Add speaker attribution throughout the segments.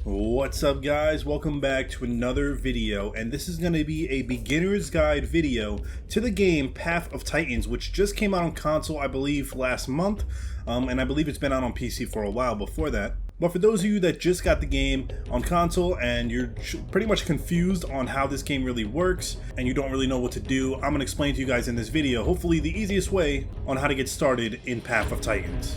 Speaker 1: What's up guys, welcome back to another video, and this is going to be a beginner's guide video to the game Path of Titans, which just came out on console I believe last month, and I believe it's been out on PC for a while before that. But for those of you that just got the game on console and you're pretty much confused on how this game really works and you don't really know what to do, I'm going to explain to you guys in this video hopefully the easiest way on how to get started in Path of Titans.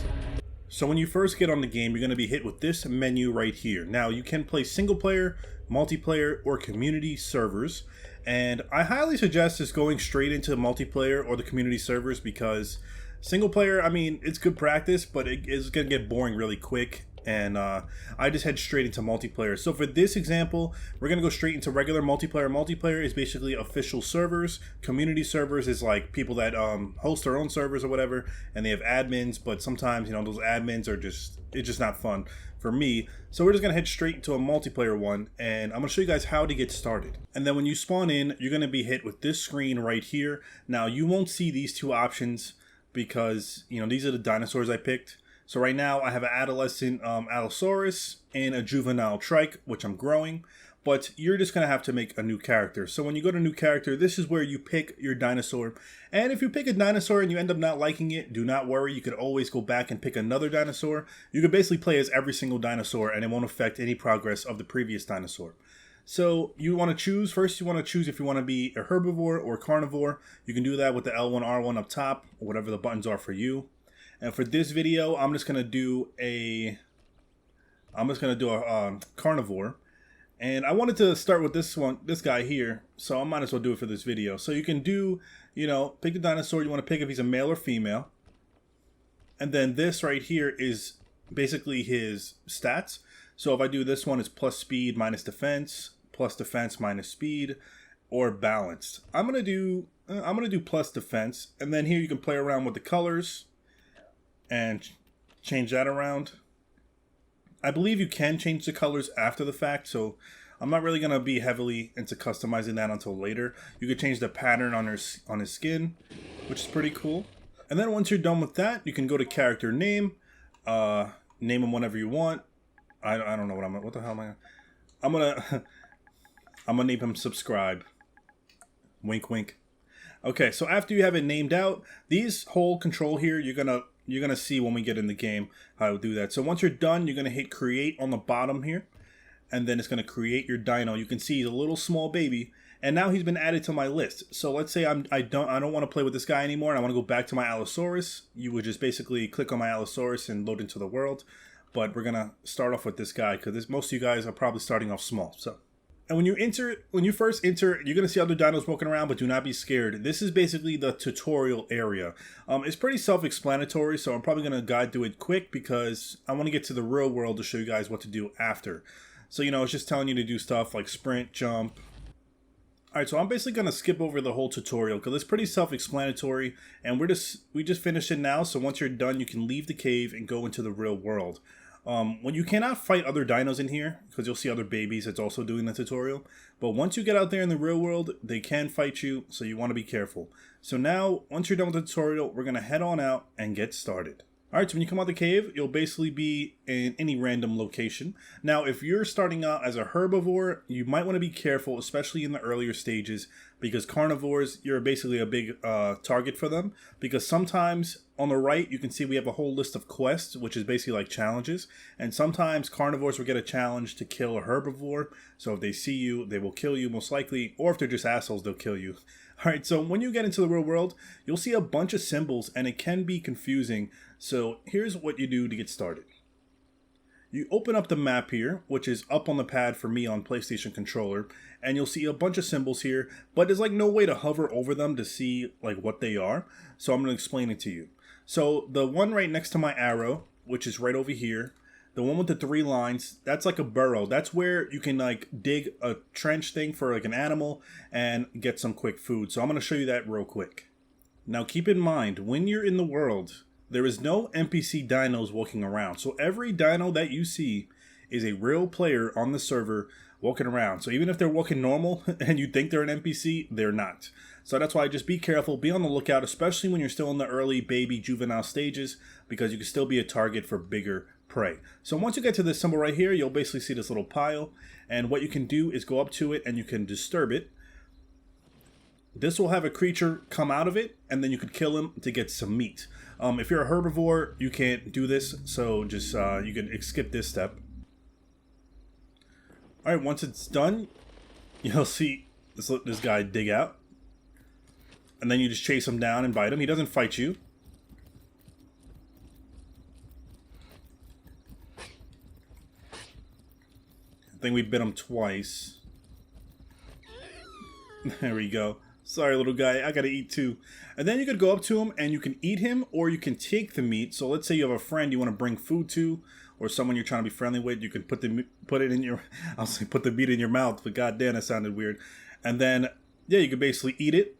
Speaker 1: So when you first get on the game, you're going to be hit with this menu right here. Now you can play single player, multiplayer, or community servers, and I highly suggest just going straight into multiplayer or the community servers, because single player, I mean, it's good practice, but it is going to get boring really quick, and I just head straight into multiplayer. So for this example, we're going to go straight into regular multiplayer. Multiplayer is basically official servers. Community servers is like people that host their own servers or whatever, and they have admins, but sometimes, you know, those admins are it's just not fun for me. So we're just going to head straight into a multiplayer one, and I'm going to show you guys how to get started. And then when you spawn in, you're going to be hit with this screen right here. Now you won't see these two options because, you know, these are the dinosaurs I picked. So right now I have an adolescent Allosaurus and a juvenile trike, which I'm growing, but you're just going to have to make a new character. So when you go to new character, this is where you pick your dinosaur. And if you pick a dinosaur and you end up not liking it, do not worry. You could always go back and pick another dinosaur. You could basically play as every single dinosaur and it won't affect any progress of the previous dinosaur. So you want to choose, first you want to choose if you want to be a herbivore or carnivore. You can do that with the L1, R1 up top, or whatever the buttons are for you. And for this video, I'm just gonna do a carnivore, and I wanted to start with this guy here, so I might as well do it for this video. So you can do, you know, pick the dinosaur you want to pick if he's a male or female, and then this right here is basically his stats. So if I do this one, it's plus speed minus defense minus speed, or balanced. I'm gonna do plus defense, and then here you can play around with the colors and change that around. I believe you can change the colors after the fact, so I'm not really going to be heavily into customizing that until later. You could change the pattern on his skin, which is pretty cool. And then once you're done with that, you can go to character name, name him whatever you want. I don't know what the hell am I? I'm gonna name him Subscribe. Wink wink. Okay, so after you have it named out, these whole control here, you're gonna see when we get in the game how to do that. So once you're done, you're gonna hit create on the bottom here, and then it's gonna create your dino. You can see he's a little small baby, and now he's been added to my list. So let's say I don't want to play with this guy anymore, and I want to go back to my Allosaurus. You would just basically click on my Allosaurus and load into the world. But we're gonna start off with this guy because most of you guys are probably starting off small. So. And when you first enter, you're going to see other dinos walking around, but do not be scared. This is basically the tutorial area. It's pretty self-explanatory, so I'm probably going to guide through it quick because I want to get to the real world to show you guys what to do after. So, you know, it's just telling you to do stuff like sprint, jump. Alright, so I'm basically going to skip over the whole tutorial because it's pretty self-explanatory, and we just finished it now, so once you're done, you can leave the cave and go into the real world. When you cannot fight other dinos in here, because you'll see other babies that's also doing the tutorial, but once you get out there in the real world, they can fight you, so you want to be careful. So now, once you're done with the tutorial, we're going to head on out and get started. Alright, so when you come out the cave, you'll basically be in any random location. Now, if you're starting out as a herbivore, you might want to be careful, especially in the earlier stages, because carnivores, you're basically a big target for them, because sometimes on the right, you can see we have a whole list of quests, which is basically like challenges, and sometimes carnivores will get a challenge to kill a herbivore, so if they see you, they will kill you most likely, or if they're just assholes, they'll kill you. Alright, so when you get into the real world, you'll see a bunch of symbols, and it can be confusing, so here's what you do to get started. You open up the map here, which is up on the pad for me on PlayStation controller, and you'll see a bunch of symbols here, but there's like no way to hover over them to see like what they are, so I'm going to explain it to you. So the one right next to my arrow, which is right over here, the one with the 3 lines, that's like a burrow. That's where you can like dig a trench thing for like an animal and get some quick food. So I'm going to show you that real quick. Now keep in mind, when you're in the world, there is no NPC dinos walking around. So every dino that you see is a real player on the server walking around. So even if they're walking normal and you think they're an NPC, they're not. So that's why just be careful, be on the lookout, especially when you're still in the early baby juvenile stages, because you can still be a target for bigger prey. So once you get to this symbol right here, you'll basically see this little pile. And what you can do is go up to it and you can disturb it. This will have a creature come out of it, and then you could kill him to get some meat. If you're a herbivore, you can't do this, so just you can skip this step. Alright, once it's done, you'll see this guy dig out. And then you just chase him down and bite him. He doesn't fight you. I think we bit him twice. There we go. Sorry, little guy, I gotta eat too. And then you could go up to him and you can eat him, or you can take the meat. So let's say you have a friend you want to bring food to, or someone you're trying to be friendly with. You can put it in your, I'll say put the meat in your mouth, but goddamn, that sounded weird. And then, yeah, you could basically eat it,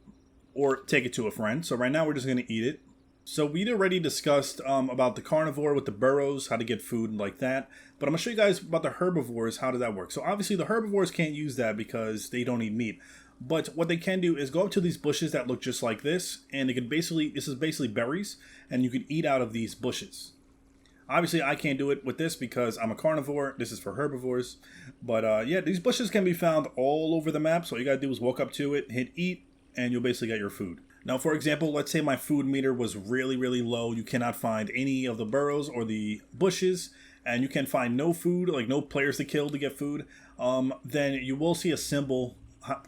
Speaker 1: or take it to a friend. So right now we're just gonna eat it. So we'd already discussed about the carnivore with the burrows, how to get food like that. But I'm gonna show you guys about the herbivores, how does that work. So obviously the herbivores can't use that because they don't eat meat. But what they can do is go up to these bushes that look just like this, and they can basically, this is basically berries, and you can eat out of these bushes. Obviously, I can't do it with this because I'm a carnivore. This is for herbivores. But yeah, these bushes can be found all over the map. So all you gotta do is walk up to it, hit eat, and you'll basically get your food. Now, for example, let's say my food meter was really, really low. You cannot find any of the burrows or the bushes, and you can find no food, like no players to kill to get food. Then you will see a symbol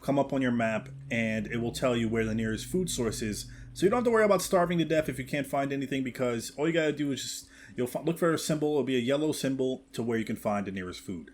Speaker 1: come up on your map, and it will tell you where the nearest food source is. So you don't have to worry about starving to death if you can't find anything, because all you gotta do is just, you'll look for a symbol. It'll be a yellow symbol to where you can find the nearest food.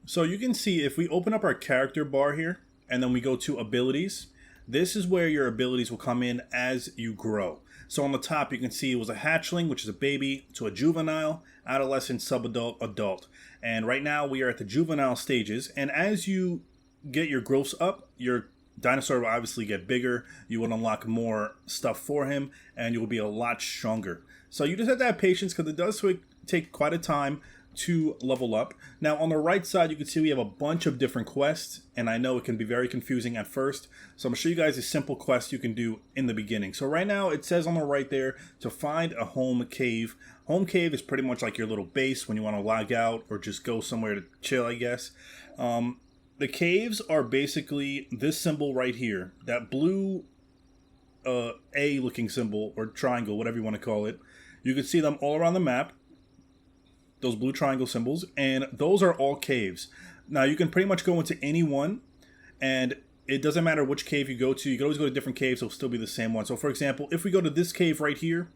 Speaker 1: So you can see if we open up our character bar here, and then we go to abilities, this is where your abilities will come in as you grow. So on the top, you can see it was a hatchling, which is a baby, to a juvenile, adolescent, subadult, adult. And right now we are at the juvenile stages, and as you get your growths up, your dinosaur will obviously get bigger. You will unlock more stuff for him, and you will be a lot stronger. So you just have to have patience, because it does take quite a time to level up. Now on the right side, you can see we have a bunch of different quests, and I know it can be very confusing at first. So I'm gonna show you guys a simple quest you can do in the beginning. So right now it says on the right there to find a home cave. Home cave is pretty much like your little base when you want to log out or just go somewhere to chill, I guess. The caves are basically this symbol right here, that blue A looking symbol, or triangle, whatever you want to call it. You can see them all around the map, those blue triangle symbols, and those are all caves. Now you can pretty much go into any one, and it doesn't matter which cave you go to. You can always go to different caves, it'll still be the same one. So for example, if we go to this cave right here,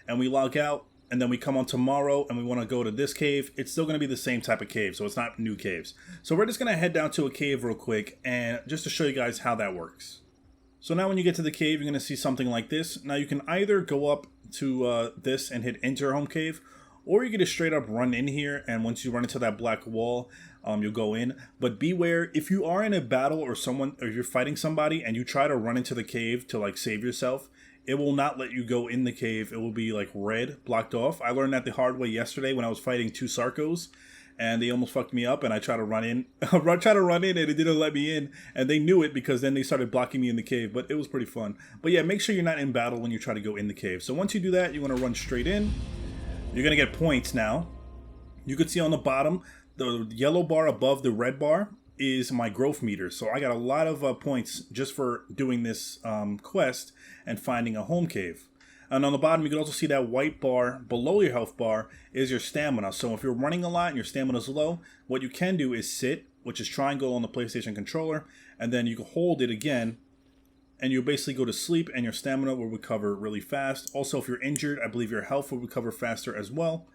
Speaker 1: and we log out, and then we come on tomorrow and we want to go to this cave, it's still going to be the same type of cave, so it's not new caves. So we're just going to head down to a cave real quick, and just to show you guys how that works. So now when you get to the cave, you're going to see something like this. Now you can either go up to this and hit enter home cave, or you can just straight up run in here, and once you run into that black wall, you'll go in. But beware, if you are in a battle or you're fighting somebody and you try to run into the cave to like save yourself, it will not let you go in the cave. It will be like red, blocked off. I learned that the hard way yesterday when I was fighting two Sarcos, and they almost fucked me up, and I tried to run in. And it didn't let me in, and they knew it because then they started blocking me in the cave, but it was pretty fun. But yeah, make sure you're not in battle when you try to go in the cave. So once you do that, you want to run straight in. You're going to get points now. You can see on the bottom, the yellow bar above the red bar is my growth meter. So I got a lot of points just for doing this quest and finding a home cave. And on the bottom, you can also see that white bar below your health bar is your stamina. So if you're running a lot and your stamina is low, what you can do is sit, which is triangle on the PlayStation controller, and then you can hold it again, and you'll basically go to sleep, and your stamina will recover really fast. Also, if you're injured, I believe your health will recover faster as well.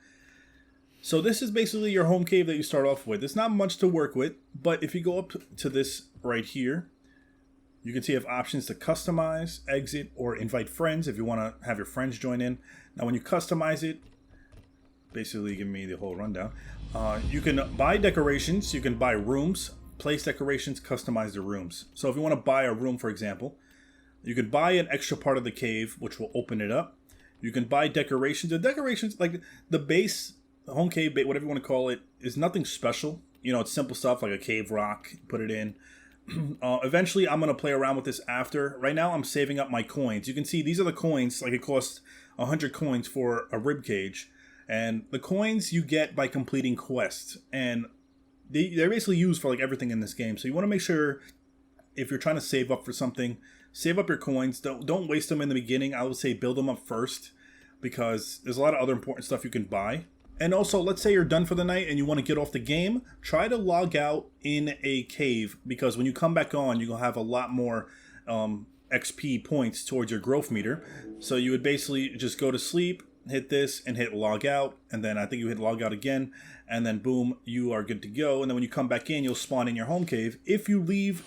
Speaker 1: So this is basically your home cave that you start off with. It's not much to work with, but if you go up to this right here, you can see you have options to customize, exit, or invite friends if you want to have your friends join in. Now when you customize it, basically give me the whole rundown. You can buy decorations, you can buy rooms, place decorations, customize the rooms. So if you want to buy a room, for example, you can buy an extra part of the cave, which will open it up. You can buy decorations. The decorations, like the base, the home cave, whatever you want to call it, is nothing special. You know, it's simple stuff like a cave rock, put it in. Eventually, I'm going to play around with this after. Right now, I'm saving up my coins. You can see these are the coins. Like it costs 100 coins for a rib cage. And the coins you get by completing quests, and they're basically used for like everything in this game. So you want to make sure if you're trying to save up for something, save up your coins. Don't waste them in the beginning. I would say build them up first, because there's a lot of other important stuff you can buy. And also, let's say you're done for the night and you want to get off the game, try to log out in a cave, because when you come back on, you're going to have a lot more XP points towards your growth meter. So you would basically just go to sleep, hit this, and hit log out, and then I think you hit log out again, and then boom, you are good to go. And then when you come back in, you'll spawn in your home cave. If you leave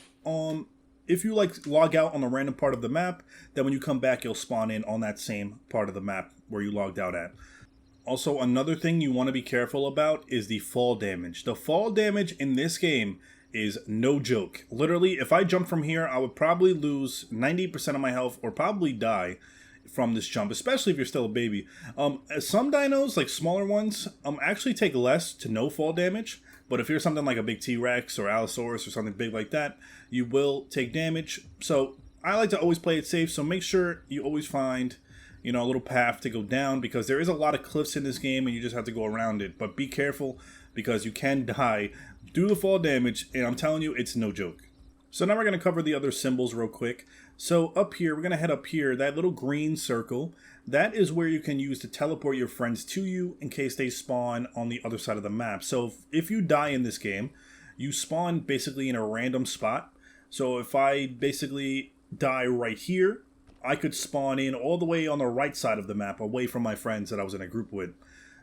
Speaker 1: if you like log out on a random part of the map, then when you come back, you'll spawn in on that same part of the map where you logged out at. Also, another thing you want to be careful about is the fall damage. The fall damage in this game is no joke. Literally, if I jump from here, I would probably lose 90% of my health or probably die from this jump, especially if you're still a baby. Some dinos, like smaller ones, actually take less to no fall damage. But if you're something like a big T-Rex or Allosaurus or something big like that, you will take damage. So I like to always play it safe. So make sure you always find, a little path to go down, because there is a lot of cliffs in this game and you just have to go around it. But be careful, because you can die due to fall damage, and I'm telling you, it's no joke. So now we're going to cover the other symbols real quick. So up here, we're going to head up here, that little green circle, that is where you can use to teleport your friends to you in case they spawn on the other side of the map. So if you die in this game, you spawn basically in a random spot. So if I basically die right here, I could spawn in all the way on the right side of the map, away from my friends that I was in a group with.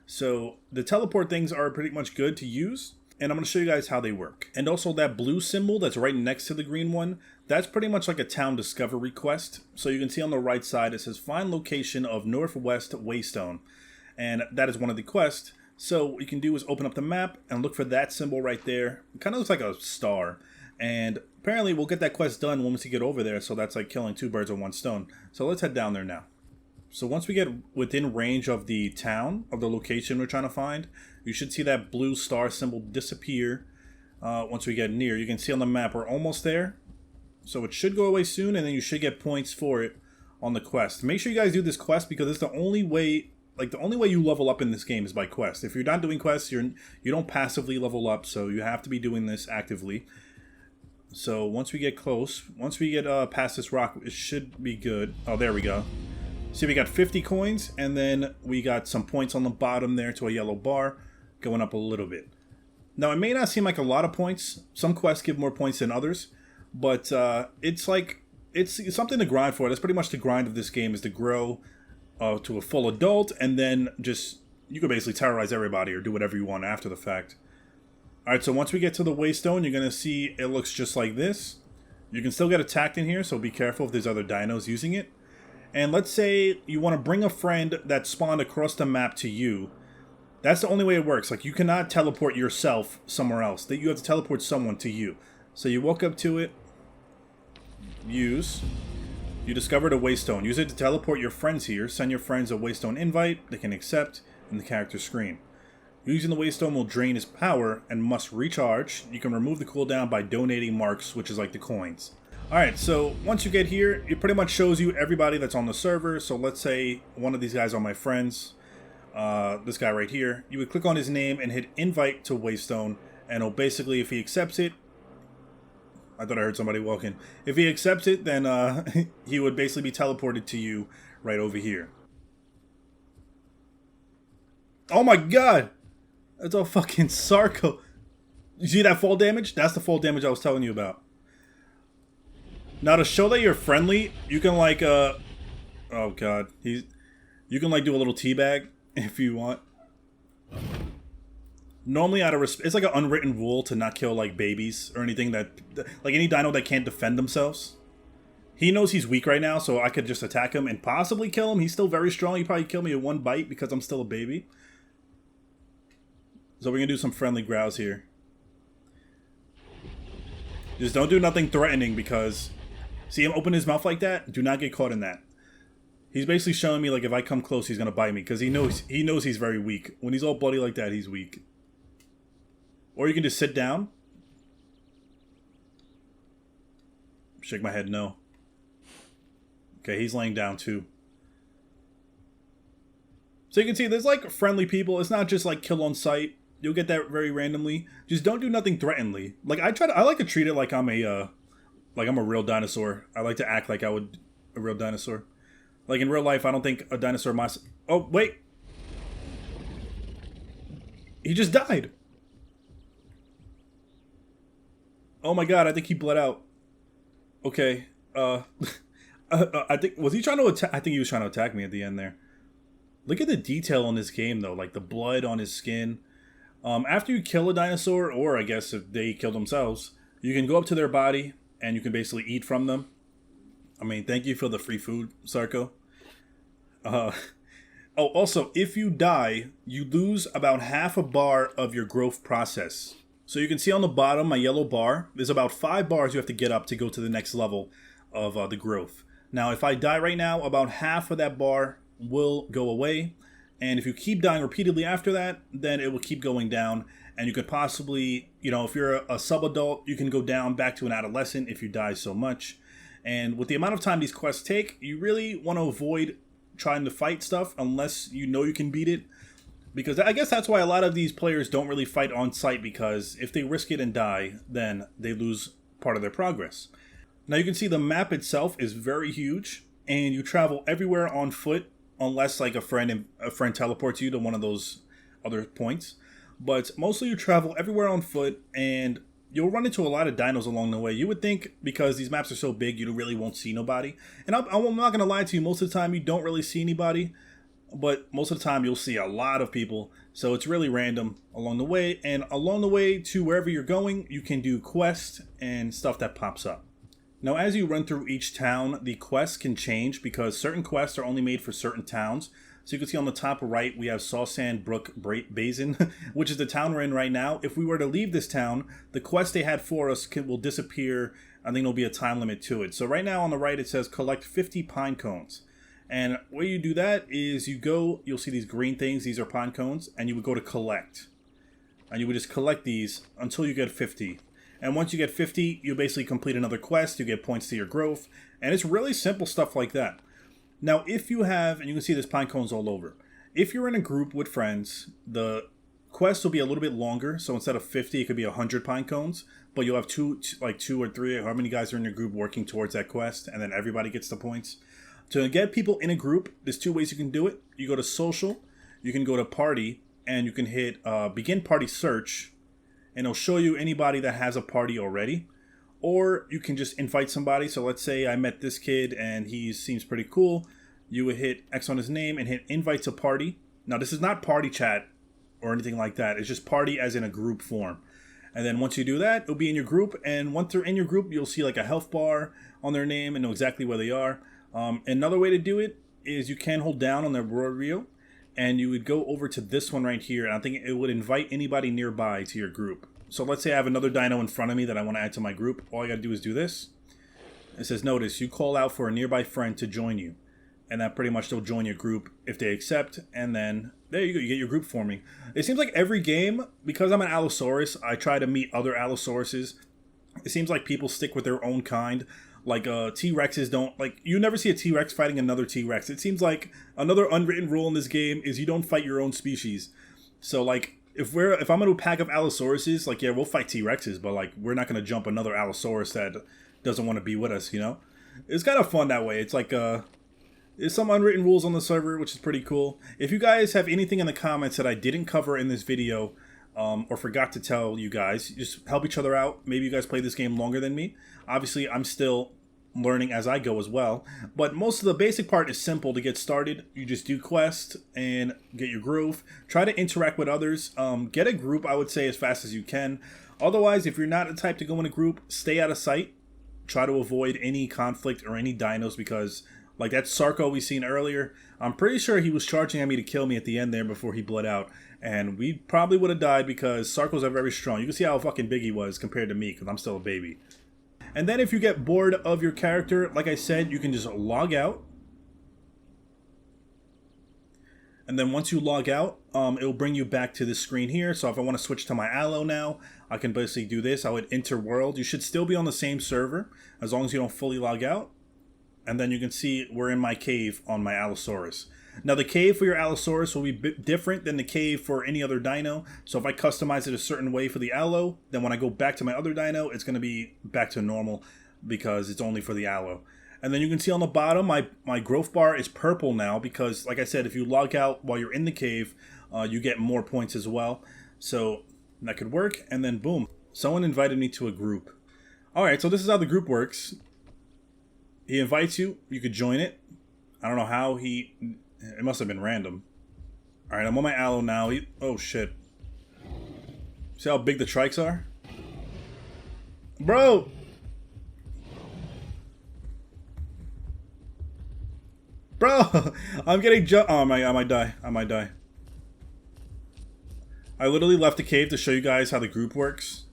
Speaker 1: So the teleport things are pretty much good to use, and I'm going to show you guys how they work. And also that blue symbol that's right next to the green one, that's pretty much like a town discovery quest. So you can see on the right side, it says find location of Northwest Waystone. And that is one of the quests. So what you can do is open up the map and look for that symbol right there. It kind of looks like a star. And apparently we'll get that quest done once we get over there. So that's like killing two birds with one stone. So let's head down there now. So once we get within range of the town, of the location we're trying to find, you should see that blue star symbol disappear once we get near. You can see on the map we're almost there. So it should go away soon, and then you should get points for it on the quest. Make sure you guys do this quest, because it's the only way, you level up in this game is by quest. If you're not doing quests, you don't passively level up, so you have to be doing this actively. So once we get close, once we get past this rock, it should be good. Oh, there we go. See, we got 50 coins, and then we got some points on the bottom there to a yellow bar, going up a little bit. Now, it may not seem like a lot of points. Some quests give more points than others, but it's something to grind for. That's pretty much the grind of this game, is to grow to a full adult, and then you can basically terrorize everybody or do whatever you want after the fact. Alright, so once we get to the Waystone, you're going to see it looks just like this. You can still get attacked in here, so be careful if there's other dinos using it. And let's say you want to bring a friend that spawned across the map to you. That's the only way it works. Like, you cannot teleport yourself somewhere else. You have to teleport someone to you. So you walk up to it, you discovered a Waystone. Use it to teleport your friends here. Send your friends a Waystone invite, they can accept, in the character screen. Using the Waystone will drain his power and must recharge. You can remove the cooldown by donating marks, which is like the coins. Alright, so once you get here, it pretty much shows you everybody that's on the server. So let's say one of these guys are my friends. This guy right here. You would click on his name and hit invite to Waystone, and it'll basically, if he accepts it, I thought I heard somebody walking. If he accepts it, then he would basically be teleported to you right over here. Oh my god! That's a fucking Sarco. You see that fall damage? That's the fall damage I was telling you about. Now, to show that you're friendly, you can like, oh god. You can like do a little teabag if you want. Normally, out of respect, it's like an unwritten rule to not kill like babies or anything like any dino that can't defend themselves. He knows he's weak right now, so I could just attack him and possibly kill him. He's still very strong. He'd probably kill me in one bite because I'm still a baby. So we're gonna do some friendly growls here. Just don't do nothing threatening, because see him open his mouth like that? Do not get caught in that. He's basically showing me like if I come close, he's gonna bite me, because he knows he's very weak. When he's all bloody like that, he's weak. Or you can just sit down. Shake my head no. Okay, he's laying down too. So you can see there's like friendly people. It's not just like kill on sight. You'll get that very randomly. Just don't do nothing threateningly. Like I like to treat it like I'm a real dinosaur. I like to act like I would a real dinosaur. Like in real life, I don't think a dinosaur must. Oh wait, he just died. Oh my god, I think he bled out. Okay. I think was he trying to attack? I think he was trying to attack me at the end there. Look at the detail on this game, though, like the blood on his skin. After you kill a dinosaur, or I guess if they kill themselves, you can go up to their body and you can basically eat from them. I mean, thank you for the free food, Sarko. Oh, also, if you die, you lose about half a bar of your growth process. So you can see on the bottom, my yellow bar, there's about 5 bars you have to get up to go to the next level of the growth. Now, if I die right now, about half of that bar will go away. And if you keep dying repeatedly after that, then it will keep going down. And you could possibly, if you're a sub-adult, you can go down back to an adolescent if you die so much. And with the amount of time these quests take, you really want to avoid trying to fight stuff unless you know you can beat it. Because I guess that's why a lot of these players don't really fight on sight, because if they risk it and die, then they lose part of their progress. Now you can see the map itself is very huge, and you travel everywhere on foot unless like a friend teleports you to one of those other points. But mostly you travel everywhere on foot, and you'll run into a lot of dinos along the way. You would think because these maps are so big, you really won't see nobody. And I'm not going to lie to you, most of the time you don't really see anybody. But most of the time you'll see a lot of people. So it's really random along the way. And along the way to wherever you're going, you can do quests and stuff that pops up. Now, as you run through each town, the quests can change because certain quests are only made for certain towns. So you can see on the top right, we have Sawsand Brook Basin, which is the town we're in right now. If we were to leave this town, the quest they had for us will disappear. I think there'll be a time limit to it. So right now on the right, it says collect 50 pine cones. And where you do that is you'll see these green things. These are pine cones. And you would go to collect. And you would just collect these until you get 50. And once you get 50, you basically complete another quest. You get points to your growth. And it's really simple stuff like that. Now, if you have, and you can see there's pine cones all over. If you're in a group with friends, the quest will be a little bit longer. So instead of 50, it could be 100 pine cones. But you'll have two or three, or how many guys are in your group working towards that quest. And then everybody gets the points. To get people in a group, there's 2 ways you can do it. You go to social, you can go to party, and you can hit begin party search, and it'll show you anybody that has a party already. Or you can just invite somebody. So let's say I met this kid and he seems pretty cool. You would hit X on his name and hit invite to party. Now this is not party chat or anything like that. It's just party as in a group form. And then once you do that, it'll be in your group. And once they're in your group, you'll see like a health bar on their name and know exactly where they are. Another way to do it is you can hold down on the word reel and you would go over to this one right here. And I think it would invite anybody nearby to your group. So let's say I have another dino in front of me that I want to add to my group. All I got to do is do this. It says, notice, you call out for a nearby friend to join you. And that pretty much they'll join your group if they accept. And then there you go, you get your group forming. It seems like every game, because I'm an Allosaurus, I try to meet other Allosauruses. It seems like people stick with their own kind. Like T-Rexes don't, like, you never see a T-Rex fighting another T-Rex. It seems like another unwritten rule in this game is you don't fight your own species. So like if I'm in a pack of Allosauruses, like, yeah, we'll fight T-Rexes, but like we're not gonna jump another Allosaurus that doesn't want to be with us, It's kind of fun that way. It's like there's some unwritten rules on the server, which is pretty cool. If you guys have anything in the comments that I didn't cover in this video, or forgot to tell you guys, just help each other out. Maybe you guys play this game longer than me. Obviously, I'm still learning as I go as well. But most of the basic part is simple to get started. You just do quests and get your growth. Try to interact with others. Get a group, I would say, as fast as you can. Otherwise, if you're not the type to go in a group, stay out of sight. Try to avoid any conflict or any dinos because, like that Sarko we seen earlier, I'm pretty sure he was charging at me to kill me at the end there before he bled out. And we probably would have died because Sarkos are very strong. You can see how fucking big he was compared to me because I'm still a baby. And then if you get bored of your character, like I said, you can just log out. And then once you log out, it'll bring you back to this screen here. So if I want to switch to my Allo now, I can basically do this. I would enter world. You should still be on the same server as long as you don't fully log out. And then you can see we're in my cave on my Allosaurus. Now the cave for your Allosaurus will be different than the cave for any other dino. So if I customize it a certain way for the Allo, then when I go back to my other dino, it's going to be back to normal because it's only for the Allo. And then you can see on the bottom, my growth bar is purple now because, like I said, if you log out while you're in the cave, you get more points as well. So that could work. And then boom, someone invited me to a group. All right, so this is how the group works. He invites you. You could join it. I don't know how it must have been random. All right, I'm on my Allo now. Oh, shit. See how big the trikes are? Bro! Bro! I'm getting jumped. Oh, I might die. I might die. I literally left the cave to show you guys how the group works.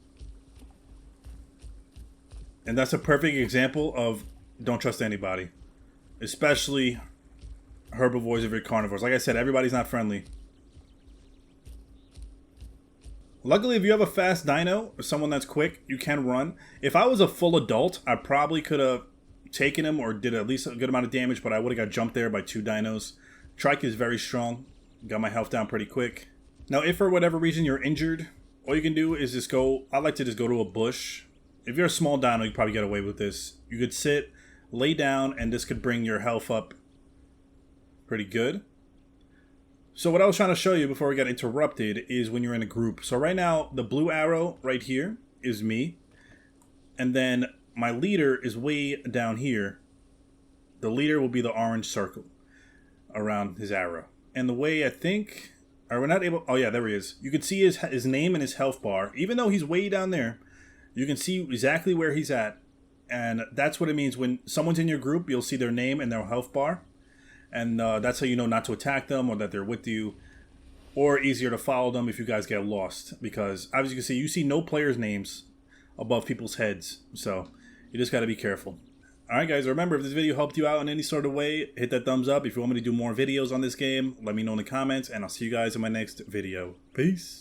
Speaker 1: And that's a perfect example of don't trust anybody. Especially herbivores if you're carnivores. Like I said, everybody's not friendly. Luckily, if you have a fast dino or someone that's quick, you can run. If I was a full adult, I probably could have taken him or did at least a good amount of damage, but I would have got jumped there by 2 dinos. Trike is very strong. Got my health down pretty quick. Now, if for whatever reason you're injured, all you can do is just go... I like to just go to a bush. If you're a small dino, you probably get away with this. You could sit, lay down, and this could bring your health up pretty good. So what I was trying to show you before we got interrupted is when you're in a group. So right now, the blue arrow right here is me. And then my leader is way down here. The leader will be the orange circle around his arrow. And the way I think... Are we not able... Oh yeah, there he is. You can see his name and his health bar. Even though he's way down there, you can see exactly where he's at. And that's what it means. When someone's in your group, you'll see their name and their health bar. And that's how you know not to attack them or that they're with you. Or easier to follow them if you guys get lost. Because, as you can see, you see no players' names above people's heads. So, you just got to be careful. Alright guys, remember, if this video helped you out in any sort of way, hit that thumbs up. If you want me to do more videos on this game, let me know in the comments. And I'll see you guys in my next video. Peace.